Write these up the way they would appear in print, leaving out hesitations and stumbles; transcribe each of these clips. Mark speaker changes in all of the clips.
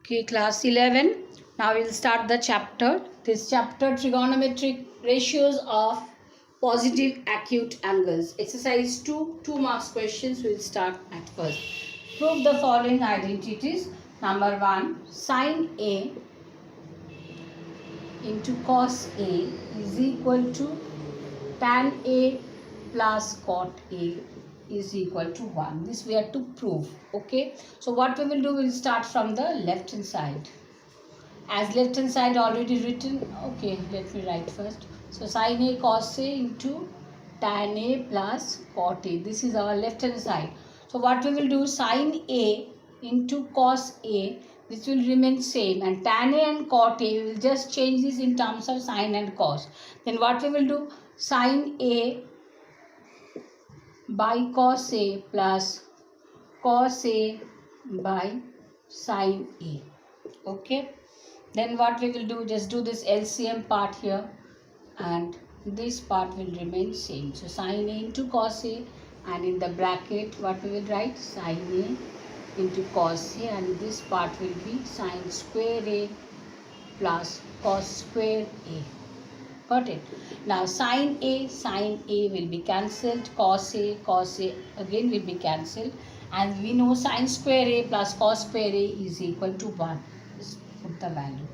Speaker 1: Okay, class 11. Now we'll start the chapter. This chapter, trigonometric ratios of positive acute angles. Exercise 2, 2 marks questions. We'll start at first. Prove the following identities. Number 1, sine A into cos A is equal to tan A plus cot A is equal to 1. This we have to prove. Okay. So what we will do, we'll start from the left hand side. As left hand side already written. Okay, let me write first. So sin A cos A into tan A plus cot A. This is our left hand side. So what we will do, sin A into cos A, this will remain same, and tan A and cot A, we will just change this in terms of sin and cos. Then what we will do, sin A by cos A plus cos A by sin A. Okay. Then what we will do, just do this LCM part here, and this part will remain same. So sin A into cos A, and in the bracket what we will write, sin A into cos A, and this part will be sin square A plus cos square A. Got it? Now sin A will be cancelled, cos A again will be cancelled, and we know sin square A plus cos square A is equal to 1. Just put the value,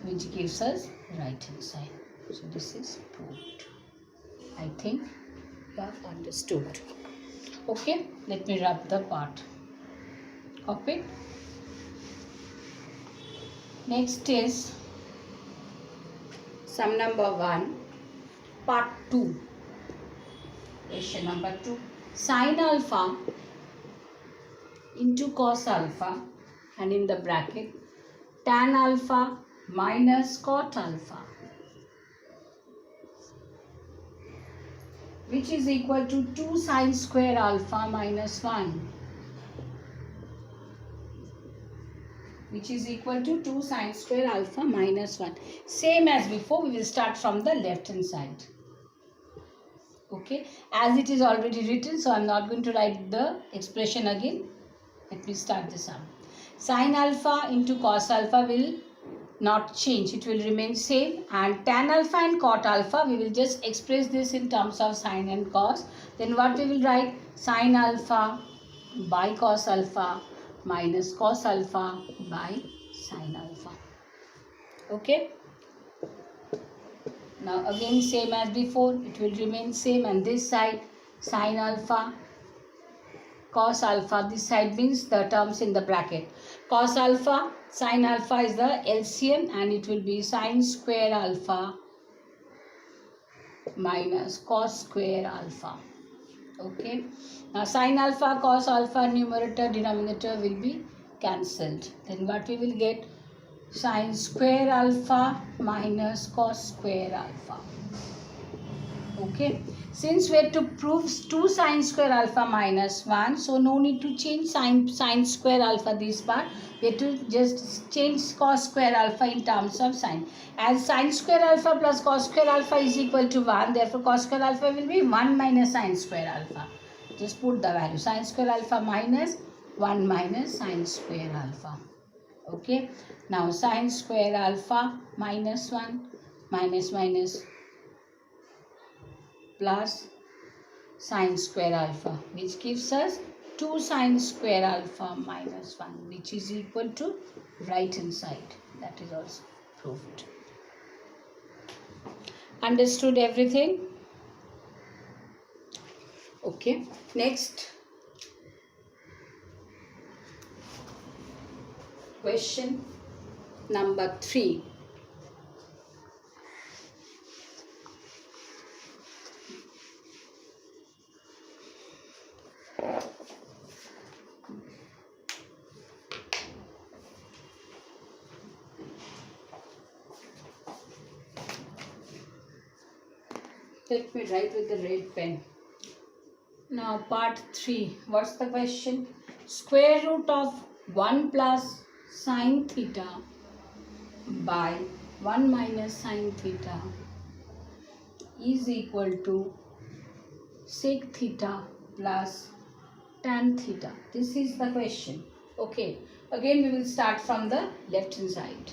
Speaker 1: which gives us right hand side. So this is proved. I think you have understood. Okay, let me wrap the part. Copy. Next is sum number 1, part 2. Question number 2. Sin alpha into cos alpha, and in the bracket tan alpha minus cot alpha, which is equal to 2 sin square alpha minus 1, which is equal to 2 sin square alpha minus 1. Same as before, we will start from the left hand side. Okay, as it is already written, so I am not going to write the expression again. Let me start the sum. Sin alpha into cos alpha will not change, it will remain same, and tan alpha and cot alpha, we will just express this in terms of sin and cos. Then what we will write, sin alpha by cos alpha minus cos alpha by sin alpha. Okay. Now again same as before, it will remain same, and this side sin alpha cos alpha, this side means the terms in the bracket. Cos alpha, sin alpha is the LCM, and it will be sin square alpha minus cos square alpha. Okay. Now sin alpha, cos alpha, numerator, denominator will be cancelled. Then what we will get, sin square alpha minus cos square alpha. Okay. Since we have to prove 2 sin square alpha minus 1, so no need to change sin square alpha this part. We have to just change cos square alpha in terms of sin. As sin square alpha plus cos square alpha is equal to 1, therefore cos square alpha will be 1 minus sin square alpha. Just put the value, sin square alpha minus 1 minus sin square alpha. Okay. Now sin square alpha minus 1 minus plus sin square alpha, which gives us 2 sin square alpha minus 1, which is equal to right hand side. That is also proved. Understood everything? Okay. Next question number 3. Let me write with the red pen. Now part 3. What's the question? Square root of 1 plus sin theta by 1 minus sin theta is equal to sec theta plus tan theta. This is the question. Okay, again we will start from the left hand side.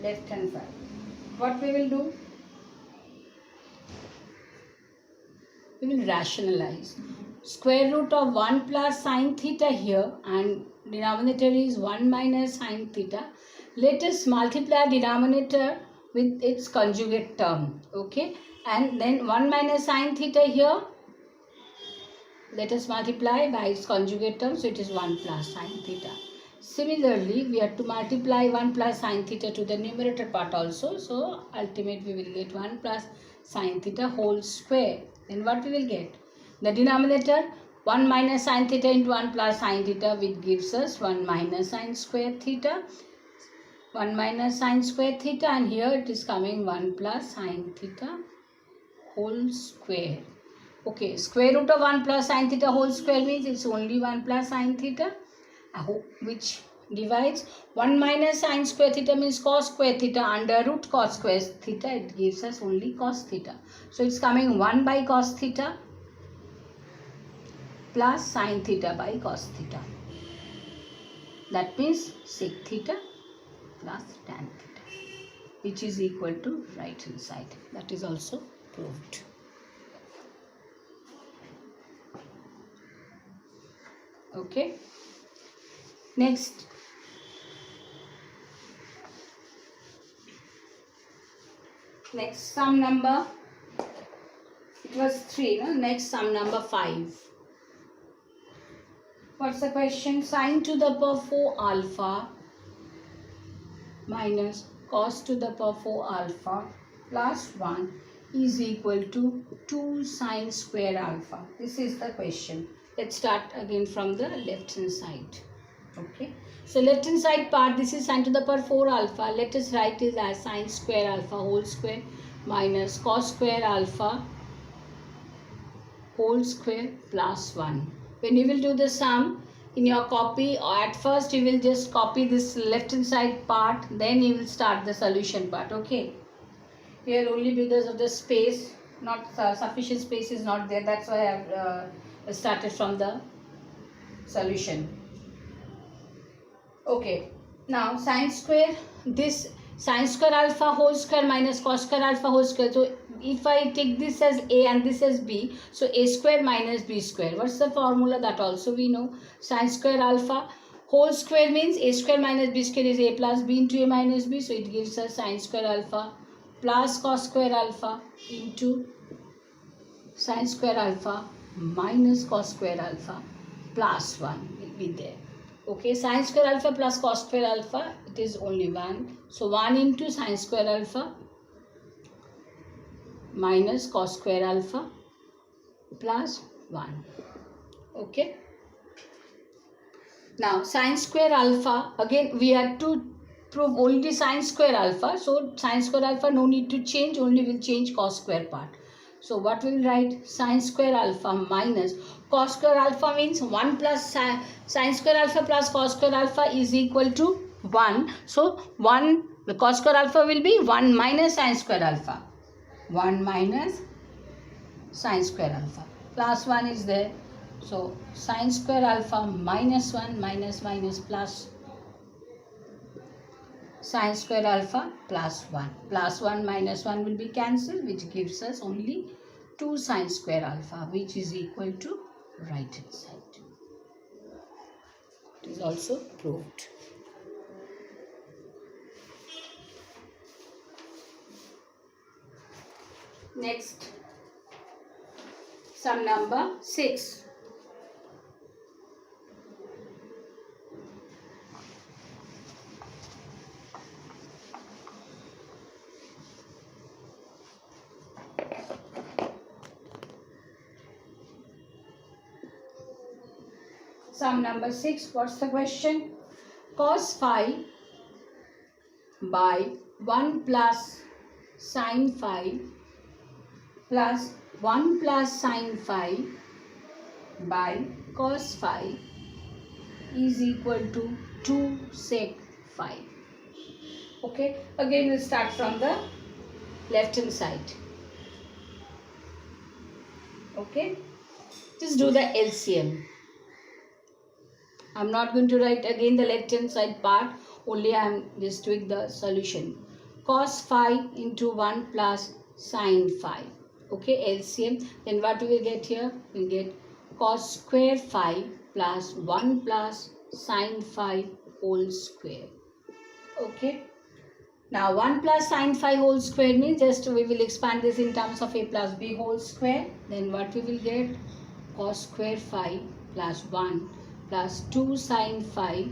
Speaker 1: Left hand side. What we will do? We will rationalize. Square root of 1 plus sine theta here, and denominator is 1 minus sine theta. Let us multiply denominator with its conjugate term. Okay, and then 1 minus sine theta here, let us multiply by its conjugate term, so it is 1 plus sine theta. Similarly, we have to multiply 1 plus sine theta to the numerator part also. So, ultimately we will get 1 plus sine theta whole square. Then what we will get? The denominator 1 minus sine theta into 1 plus sine theta, which gives us 1 minus sine square theta. 1 minus sine square theta, and here it is coming 1 plus sine theta whole square. Okay, square root of 1 plus sine theta whole square means it's only 1 plus sine theta, which divides 1 minus sine square theta means cos square theta under root cos square theta. It gives us only cos theta. So it's coming 1 by cos theta plus sine theta by cos theta. That means sec theta plus tan theta, which is equal to right hand side. That is also proved. Okay. Next sum number, it was 3, no? Next sum number 5. What's the question? Sine to the power 4 alpha minus cos to the power 4 alpha plus 1 is equal to 2 sine square alpha. This is the question. Let's start again from the left hand side. Okay, so left hand side part, this is sine to the power 4 alpha. Let us write it as sine square alpha whole square minus cos square alpha whole square plus 1. When you will do the sum in your copy, at first you will just copy this left hand side part, then you will start the solution part. Okay, here only because of the space, not sufficient space is not there, that's why I have started from the solution. Okay, now sine square, this sine square alpha whole square minus cos square alpha whole square. So if I take this as a and this as b, so a square minus b square. What's the formula? That also we know. Sine square alpha whole square means a square minus b square is a plus b into a minus b. So it gives us sine square alpha plus cos square alpha into sine square alpha minus cos square alpha plus 1 will be there. Okay, sine square alpha plus cos square alpha, it is only 1. So 1 into sine square alpha minus cos square alpha plus 1. Okay. Now sine square alpha, again we have to prove only sine square alpha. So sine square alpha no need to change, only will change cos square part. So what we will write? Sine square alpha minus cos square alpha means 1 plus sine square alpha plus cos square alpha is equal to 1. So 1, the cos square alpha will be 1 minus sine square alpha. 1 minus sine square alpha plus 1 is there. So sine square alpha minus 1 minus minus plus sine square alpha plus 1. Plus 1 minus 1 will be cancelled, which gives us only 2 sine square alpha, which is equal to right hand side. It is also proved. Next, sum number 6. Sum number 6, what's the question? Cos phi by 1 plus sin phi plus 1 plus sin phi by cos phi is equal to 2 sec phi. Okay, again we'll start from the left hand side. Okay, just do the LCM. I'm not going to write again the left hand side part, only I am just doing the solution. Cos phi into 1 plus sin phi. Okay, LCM. Then what we will get here? We will get cos square phi plus 1 plus sin phi whole square. Okay. Now 1 plus sin phi whole square means just we will expand this in terms of a plus b whole square. Then what we will get? Cos square phi plus 1 plus 2 sin phi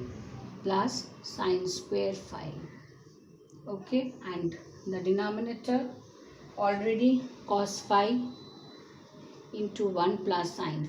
Speaker 1: plus sin square phi. Okay, and the denominator already cos phi into 1 plus sin